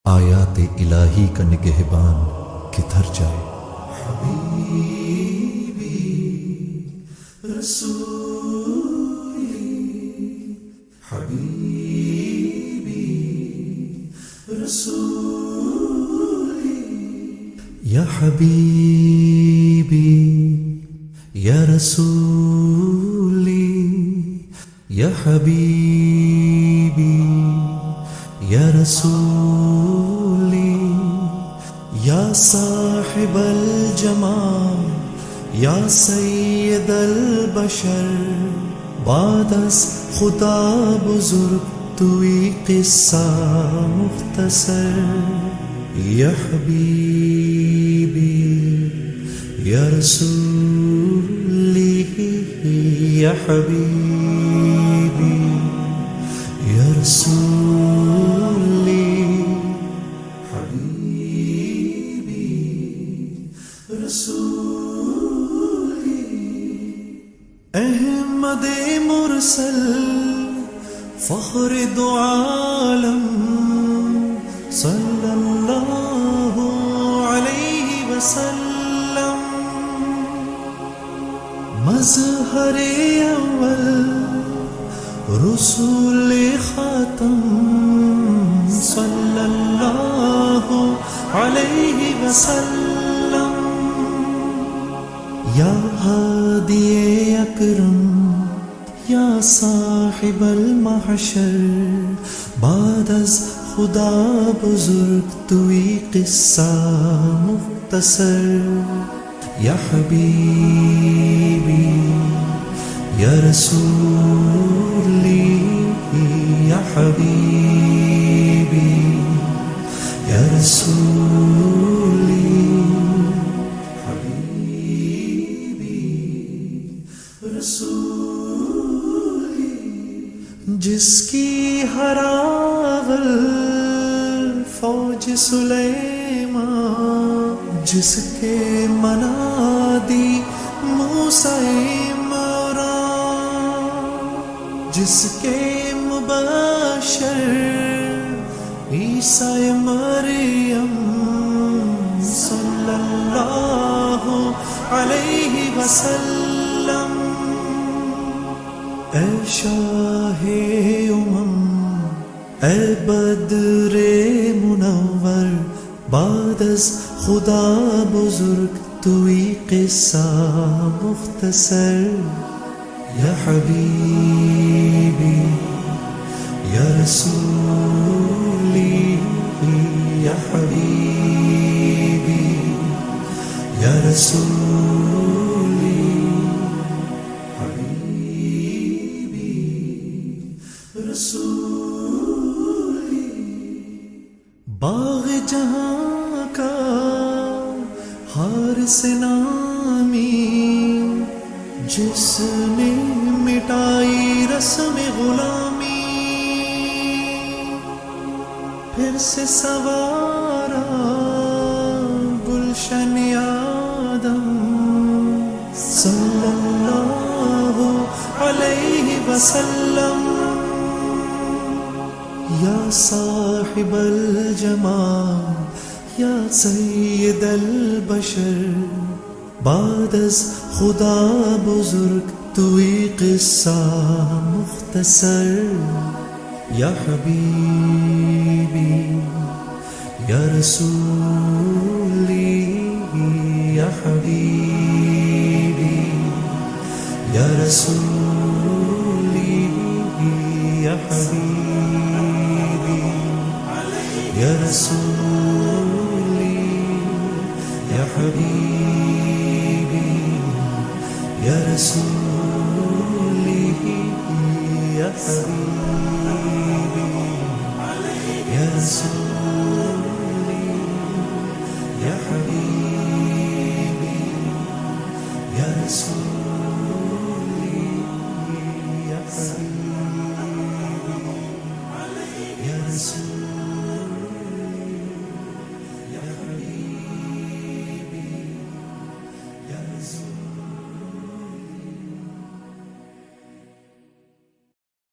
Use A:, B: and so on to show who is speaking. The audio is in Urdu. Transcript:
A: آیات الہی کا نگہبان کدھر جائے؟ حبیبی رسولی، حبیبی رسولی، یا حبیبی یا رسولی، یا حبیبی یا رسولی، یا صاحب الجمال یا سید البشر، بعد از خدا بزرگ توی قصہ مختصر، یا حبیبی یا رسولی، یا حبیبی یا رسولی، حبیبی رسولی، احمد مرسل فخر دو عالم صلی اللہ علیہ وسلم، مظہر اول رسول خاتم صلی اللہ علیہ وسلم، یا ہادی اکرم یا صاحب المحشر، بعد از خدا بزرگ توی قصہ مختصر، یا حبیبی یا رسولی، یا حبیبی یا رسولی، حبیبی رسولی، جس کی ہراول فوج سلیمان، جس کے منادی موسیٰ جس کے مبشر عیسیٰ مریم صلی اللہ علیہ وسلم، اے شاہ اے بدر منور، بعد از خدا بزرگ توی قصہ مختصر، یا حبیبی یا رسولی، یا حبیبی یا رسولی، حبیبی رسولی، باغ جہاں کا حارس نامی، جس نے مٹائی رسم غلامی، پھر سے سوارا گلشن آدم صلی اللہ علیہ وسلم، یا صاحب الجمال یا سید البشر، بعد از خدا بزرگ توی قصہ مختصر، یا حبیبی یا رسولی، یا حبیبی یا رسولی، یا حبیبی یا رسولی، یا حبیبی یا رسولی، یا حبیبی